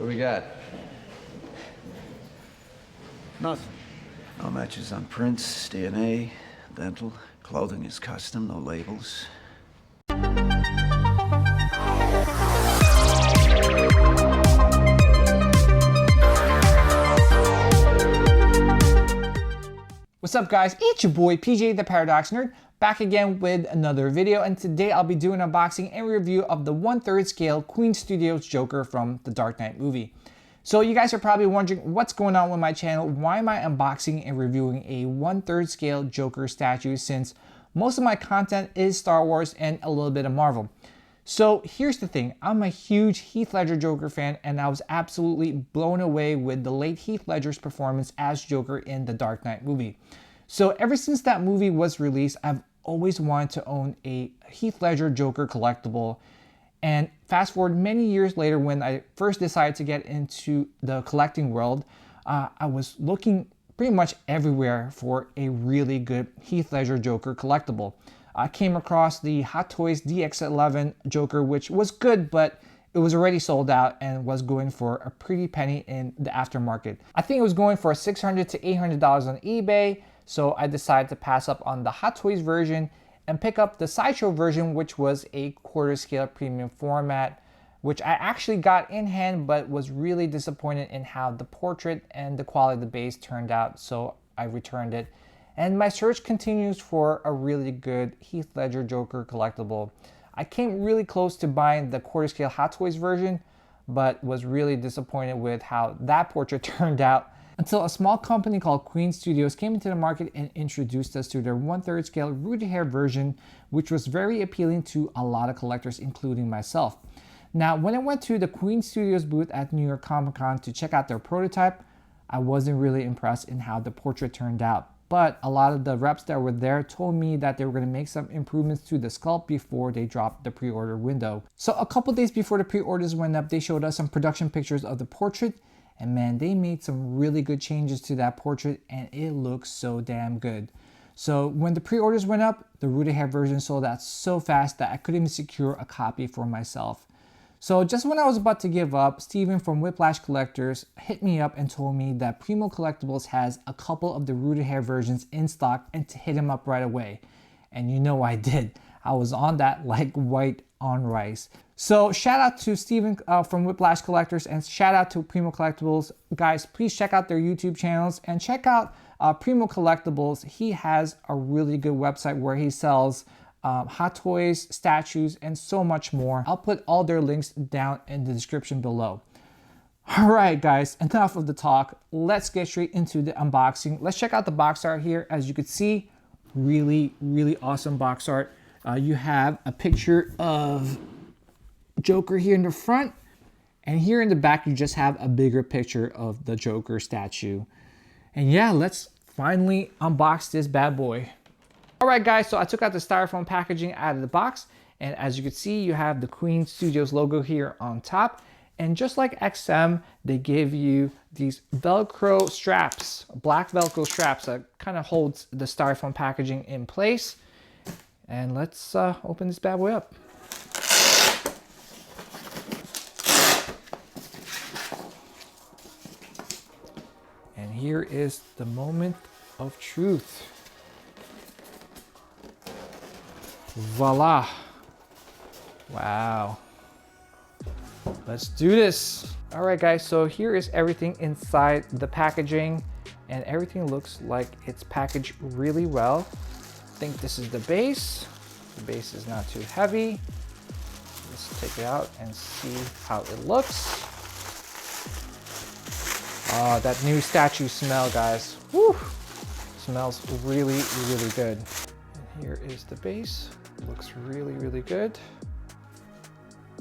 What do we got? Nothing. No matches on prints, DNA, dental. Clothing is custom, no labels. What's up guys, it's your boy PJ the Paradox Nerd, back again with another video, and today I'll be doing an unboxing and review of the 1/3 scale Queen Studios Joker from the Dark Knight movie. So you guys are probably wondering what's going on with my channel. Why am I unboxing and reviewing a 1/3 scale Joker statue, since most of my content is Star Wars and a little bit of Marvel. So here's the thing, I'm a huge Heath Ledger Joker fan, and I was absolutely blown away with the late Heath Ledger's performance as Joker in the Dark Knight movie. So ever since that movie was released, I've always wanted to own a Heath Ledger Joker collectible. And fast forward many years later, when I first decided to get into the collecting world, I was looking pretty much everywhere for a really good Heath Ledger Joker collectible. I came across the Hot Toys DX11 Joker, which was good, but it was already sold out and was going for a pretty penny in the aftermarket. I think it was going for $600 to $800 on eBay, so I decided to pass up on the Hot Toys version and pick up the Sideshow version, which was a 1/4 scale premium format, which I actually got in hand, but was really disappointed in how the portrait and the quality of the base turned out, so I returned it. And my search continues for a really good Heath Ledger Joker collectible. I came really close to buying the 1/4 scale Hot Toys version, but was really disappointed with how that portrait turned out, until a small company called Queen Studios came into the market and introduced us to their 1/3 scale Rudy hair version, which was very appealing to a lot of collectors, including myself. Now, when I went to the Queen Studios booth at New York Comic Con to check out their prototype, I wasn't really impressed in how the portrait turned out. But a lot of the reps that were there told me that they were going to make some improvements to the sculpt before they dropped the pre-order window. So a couple days before the pre-orders went up, they showed us some production pictures of the portrait, and man, they made some really good changes to that portrait, and it looks so damn good. So when the pre-orders went up, the Rudy hair version sold out so fast that I couldn't even secure a copy for myself. So just when I was about to give up, Steven from Whiplash Collectors hit me up and told me that Primo Collectibles has a couple of the Rudy hair versions in stock and to hit him up right away. And you know I did. I was on that like white on rice. So shout out to Steven from Whiplash Collectors, and shout out to Primo Collectibles. Guys, please check out their YouTube channels and check out Primo Collectibles. He has a really good website where he sells Hot Toys, statues, and so much more. I'll put all their links down in the description below. All right, guys, enough of the talk. Let's get straight into the unboxing. Let's check out the box art here. As you can see, really, really awesome box art. You have a picture of Joker here in the front, and here in the back, you just have a bigger picture of the Joker statue. And yeah, let's finally unbox this bad boy. All right, guys, so I took out the styrofoam packaging out of the box, and as you can see, you have the Queen Studios logo here on top. And just like XM, they give you these Velcro straps, black Velcro straps that kind of holds the styrofoam packaging in place. And let's open this bad boy up. And here is the moment of truth. Voila. Wow. Let's do this. All right, guys, so here is everything inside the packaging, and everything looks like it's packaged really well. I think this is the base. The base is not too heavy. Let's take it out and see how it looks. Oh, that new statue smell, guys. Woo! Smells really, really good. And here is the base. Looks really, really good.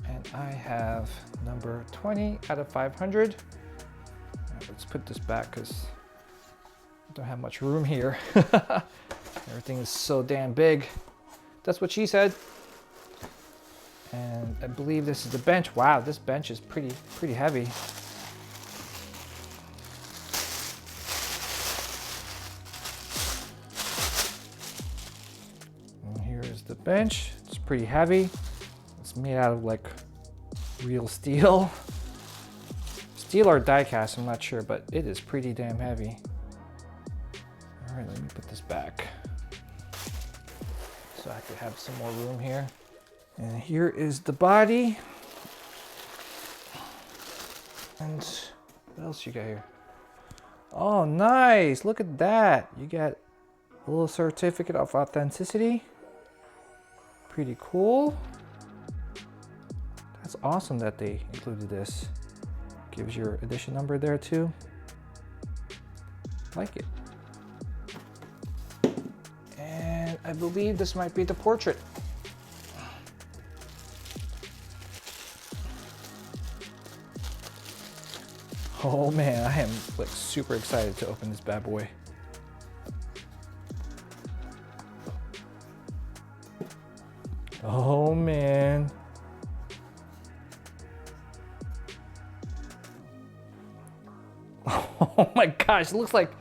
And I have number 20 out of 500. Let's put this back because I don't have much room here. Everything is so damn big. That's what she said. And I believe this is the bench. Wow, this bench is pretty heavy. And here is the bench. It's pretty heavy. It's made out of like real steel. steel or die cast, I'm not sure, but it is pretty damn heavy. All right, let me put this back so I could have some more room here. And here is the body. And what else you got here? Oh, nice. Look at that. You got a little certificate of authenticity. Pretty cool. That's awesome that they included this. Gives your edition number there too. Like it. And I believe this might be the portrait. Oh man, I am like super excited to open this bad boy. Oh man. Oh my gosh, it looks like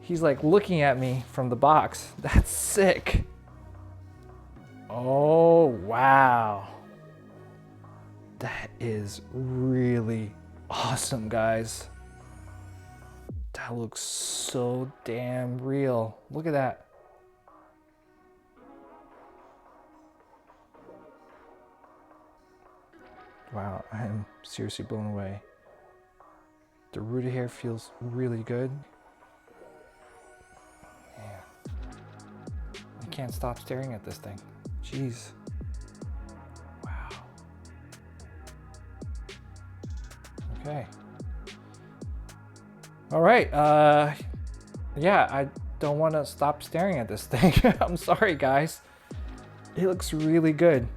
he's like looking at me from the box. That's sick. Oh wow. That is really awesome, guys. That looks so damn real. Look at that. Wow, I am seriously blown away. The rooted hair feels really good. Man, I can't stop staring at this thing. Jeez. Wow. Okay. All right. Yeah, I don't want to stop staring at this thing. I'm sorry, guys. It looks really good.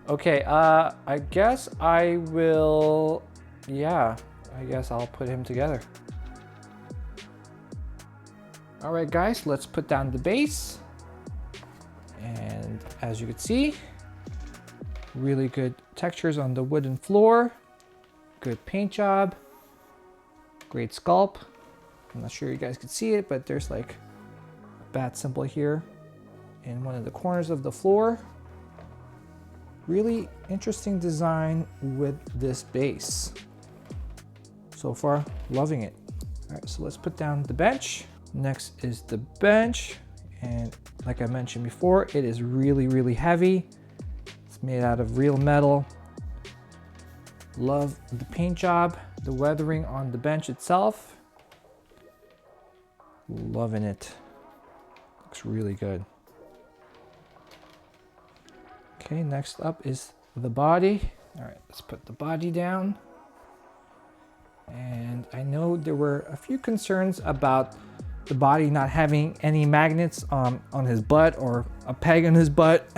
Okay, I guess I will, yeah, I guess I'll put him together. All right, guys, let's put down the base. And as you can see, really good textures on the wooden floor. Good paint job. Great sculpt. I'm not sure you guys can see it, but there's like a bat symbol here in one of the corners of the floor. Really interesting design with this base. So far, loving it. All right, so let's put down the bench. Next is the bench. And like I mentioned before, it is really, really heavy. It's made out of real metal. Love the paint job, the weathering on the bench itself. Loving it. Looks really good. Okay, next up is the body. All right, let's put the body down. And I know there were a few concerns about the body not having any magnets on his butt or a peg on his butt.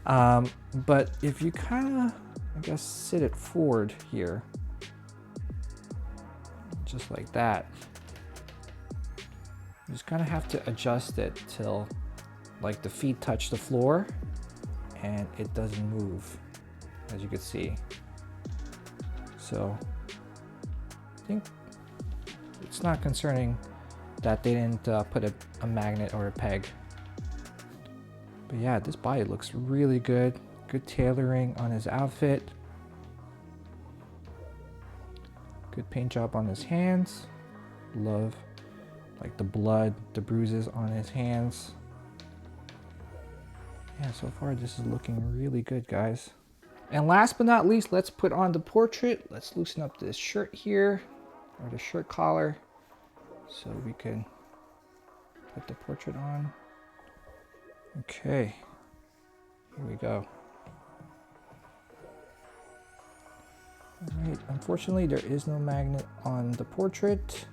But if you kind of, I guess, sit it forward here, just like that, you just kind of have to adjust it till like the feet touch the floor and it doesn't move, as you can see. So I think it's not concerning that they didn't put a magnet or a peg. But yeah, this body looks really good. Good tailoring on his outfit. Good paint job on his hands. Love like the blood, the bruises on his hands. Yeah, so far this is looking really good, guys. And last but not least, let's put on the portrait. Let's loosen up this shirt here, or the shirt collar, so we can put the portrait on. Okay, here we go. All right, unfortunately there is no magnet on the portrait,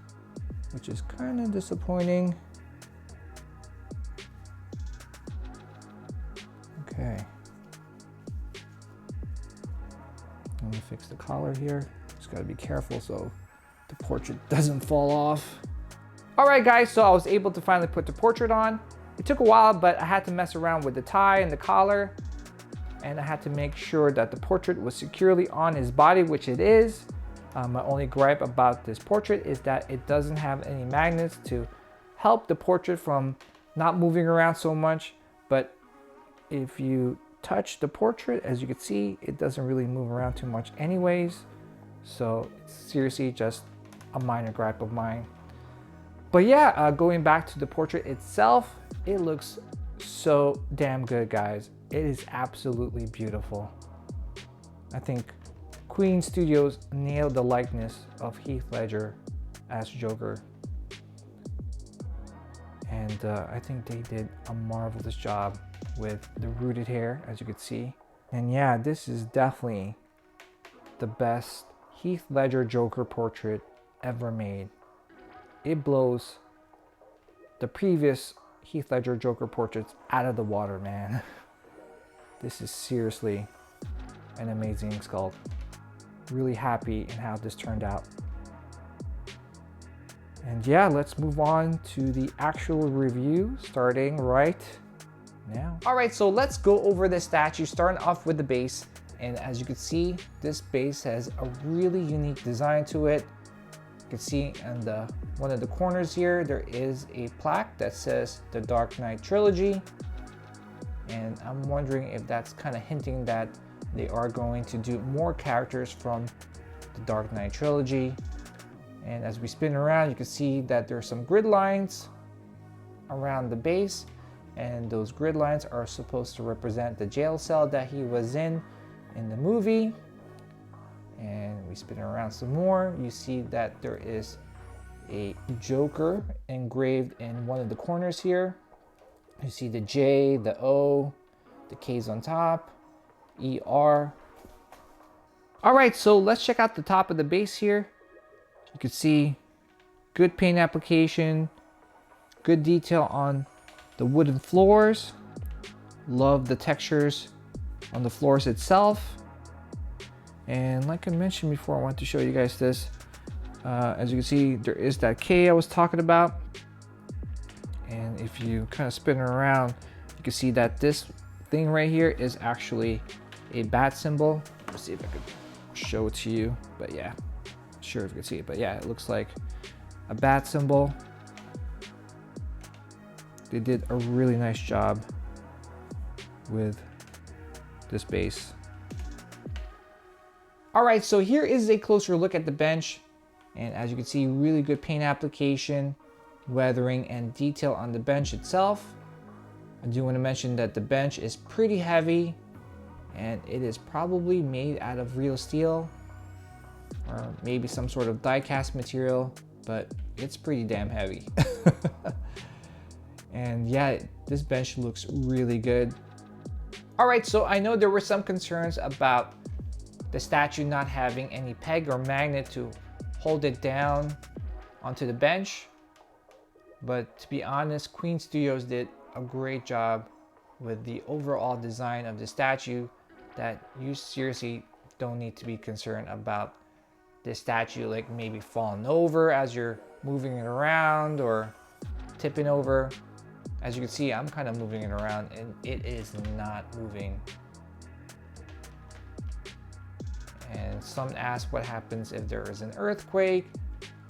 which is kind of disappointing. Okay. Let me fix the collar here. Just gotta be careful so the portrait doesn't fall off. All right, guys, so I was able to finally put the portrait on. It took a while, but I had to mess around with the tie and the collar, and I had to make sure that the portrait was securely on his body, which it is. My only gripe about this portrait is that it doesn't have any magnets to help the portrait from not moving around so much. But if you touch the portrait, as you can see, it doesn't really move around too much anyways. So it's seriously just a minor gripe of mine. But yeah, going back to the portrait itself, it looks so damn good, guys. It is absolutely beautiful. I think Queen Studios nailed the likeness of Heath Ledger as Joker. And I think they did a marvelous job with the rooted hair, as you could see. And yeah, this is definitely the best Heath Ledger Joker portrait ever made. It blows the previous Heath Ledger Joker portraits out of the water, man. This is seriously an amazing sculpt. Really happy in how this turned out. And yeah, let's move on to the actual review, starting right now. All right, so let's go over the statue, starting off with the base. And as you can see, this base has a really unique design to it. You can see on one of the corners here, there is a plaque that says The Dark Knight Trilogy. And I'm wondering if that's kind of hinting that they are going to do more characters from the Dark Knight Trilogy. And as we spin around, you can see that there's some grid lines around the base. And those grid lines are supposed to represent the jail cell that he was in the movie. And we spin around some more. You see that there is a Joker engraved in one of the corners here. You see the J, the O, the K's on top, ER. All right, so let's check out the top of the base here. You can see good paint application, good detail on the wooden floors. Love the textures on the floors itself. And like I mentioned before, I want to show you guys this. As you can see, there is that K I was talking about. And if you kind of spin it around, you can see that this thing right here is actually a bat symbol. Let's see if I could show it to you. But yeah, sure if you can see it. But yeah, it looks like a bat symbol. They did a really nice job with this base. All right, so here is a closer look at the bench. And as you can see, really good paint application, weathering, and detail on the bench itself. I do want to mention that the bench is pretty heavy, and it is probably made out of real steel or maybe some sort of die-cast material, but it's pretty damn heavy. And yeah, this bench looks really good. All right, so I know there were some concerns about the statue not having any peg or magnet to hold it down onto the bench. But to be honest, Queen Studios did a great job with the overall design of the statue, that you seriously don't need to be concerned about this statue like maybe falling over as you're moving it around or tipping over. As you can see, I'm kind of moving it around and it is not moving. And some ask what happens if there is an earthquake.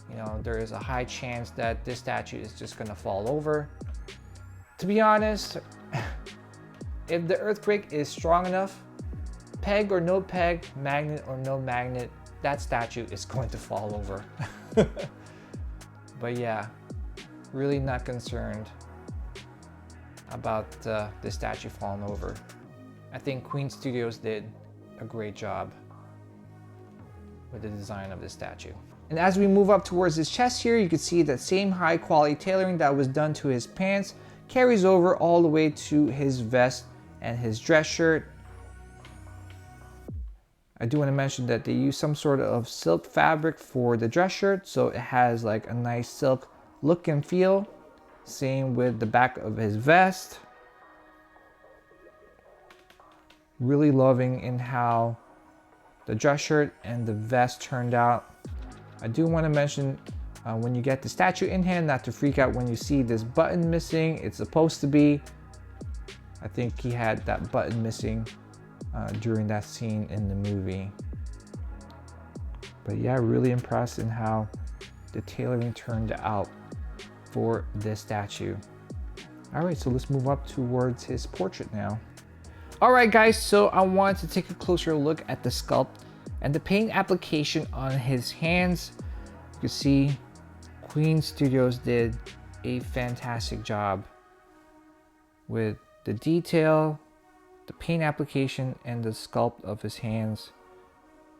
You know, there is a high chance that this statue is just gonna fall over. To be honest, if the earthquake is strong enough, peg or no peg, magnet or no magnet, that statue is going to fall over. But yeah, really not concerned about the statue falling over. I think Queen Studios did a great job with the design of this statue. And as we move up towards his chest here, you can see that same high quality tailoring that was done to his pants carries over all the way to his vest and his dress shirt. I do want to mention that they use some sort of silk fabric for the dress shirt, so it has like a nice silk look and feel. Same with the back of his vest. Really loving in how the dress shirt and the vest turned out. I do want to mention when you get the statue in hand, not to freak out when you see this button missing. It's supposed to be. I think he had that button missing during that scene in the movie. But yeah, really impressed in how the tailoring turned out for this statue. All right, so let's move up towards his portrait now. All right, guys, so I wanted to take a closer look at the sculpt. And the paint application on his hands, you can see Queen Studios did a fantastic job with the detail, the paint application, and the sculpt of his hands.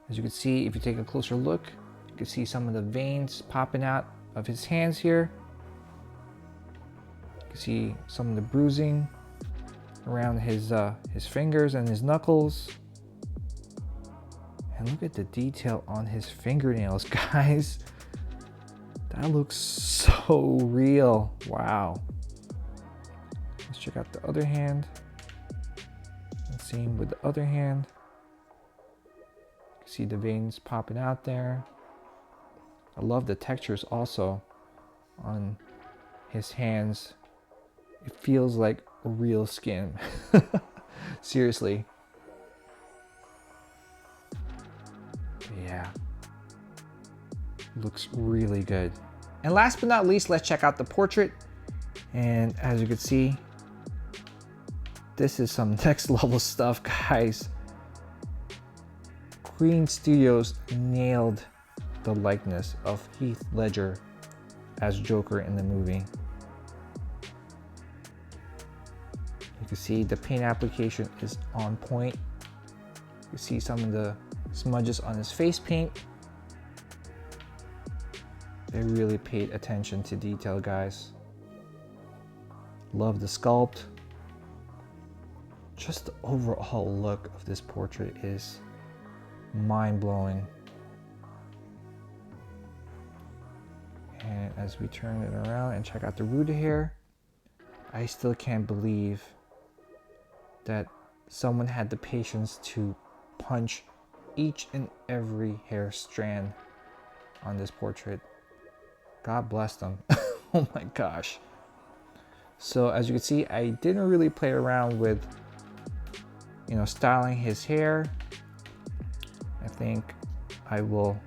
As you can see, if you take a closer look, you can see some of the veins popping out of his hands here. You can see some of the bruising around his fingers and his knuckles. And look at the detail on his fingernails, guys. That looks so real. Wow. Let's check out the other hand. And same with the other hand. You can see the veins popping out there. I love the textures also on his hands. It feels like real skin. Seriously. Yeah. Looks really good. And last but not least, let's check out the portrait. And as you can see, this is some next level stuff, guys. Queen Studios nailed the likeness of Heath Ledger as Joker in the movie. You can see the paint application is on point. You see some of the smudges on his face paint. They really paid attention to detail, guys. Love the sculpt. Just the overall look of this portrait is mind-blowing. And as we turn it around and check out the rooted hair, I still can't believe that someone had the patience to punch each and every hair strand on this portrait. God bless them. Oh my gosh. So as you can see, I didn't really play around with, you know, styling his hair. I think I will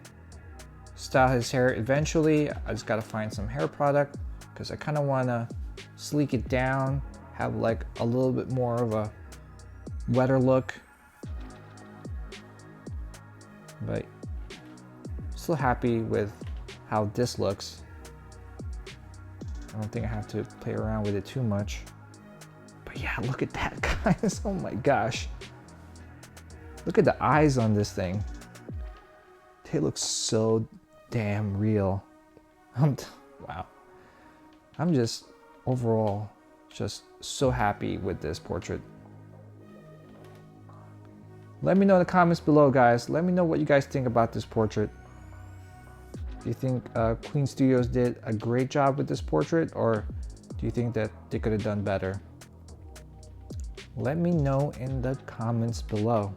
style his hair eventually. I just gotta find some hair product because I kind of want to sleek it down, have like a little bit more of a wetter look. But still happy with how this looks. I don't think I have to play around with it too much. But yeah, look at that, guys. Oh my gosh. Look at the eyes on this thing. They look so damn real. Wow. I'm just overall just so happy with this portrait. Let me know in the comments below, guys. Let me know what you guys think about this portrait. Do you think Queen Studios did a great job with this portrait, or do you think that they could have done better? Let me know in the comments below.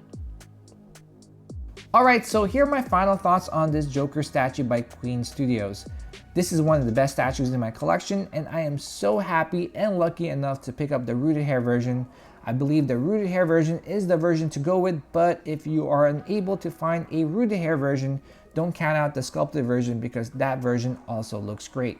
Alright, so here are my final thoughts on this Joker statue by Queen Studios. This is one of the best statues in my collection, and I am so happy and lucky enough to pick up the rooted hair version. I believe the rooted hair version is the version to go with, but if you are unable to find a rooted hair version, don't count out the sculpted version because that version also looks great.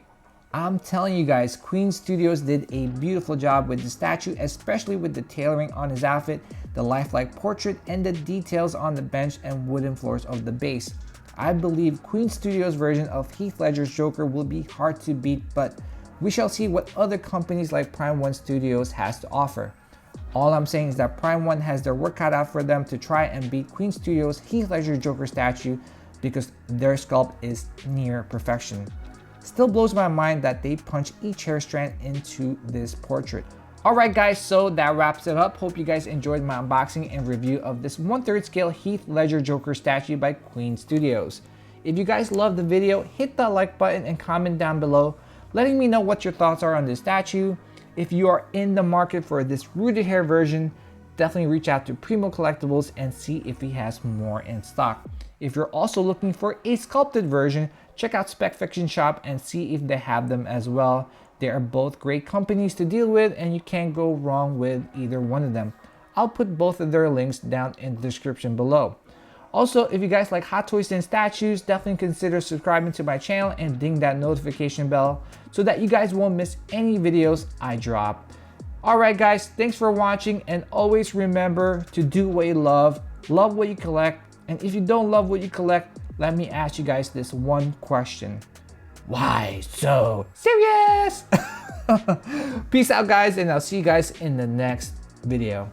I'm telling you guys, Queen Studios did a beautiful job with the statue, especially with the tailoring on his outfit, the lifelike portrait, and the details on the bench and wooden floors of the base. I believe Queen Studios' version of Heath Ledger's Joker will be hard to beat, but we shall see what other companies like Prime One Studios has to offer. All I'm saying is that Prime One has their work cut out for them to try and beat Queen Studios' Heath Ledger Joker statue because their sculpt is near perfection. Still blows my mind that they punch each hair strand into this portrait. Alright guys, so that wraps it up. Hope you guys enjoyed my unboxing and review of this 1/3 scale Heath Ledger Joker statue by Queen Studios. If you guys loved the video, hit that like button and comment down below, letting me know what your thoughts are on this statue. If you are in the market for this rooted hair version, definitely reach out to Primo Collectibles and see if he has more in stock. If you're also looking for a sculpted version, check out Spec Fiction Shop and see if they have them as well. They are both great companies to deal with and you can't go wrong with either one of them. I'll put both of their links down in the description below. Also, if you guys like Hot Toys and statues, definitely consider subscribing to my channel and ding that notification bell so that you guys won't miss any videos I drop. Alright guys, thanks for watching and always remember to do what you love what you collect, And if you don't love what you collect, let me ask you guys this one question. Why so serious? Peace out, guys, and I'll see you guys in the next video.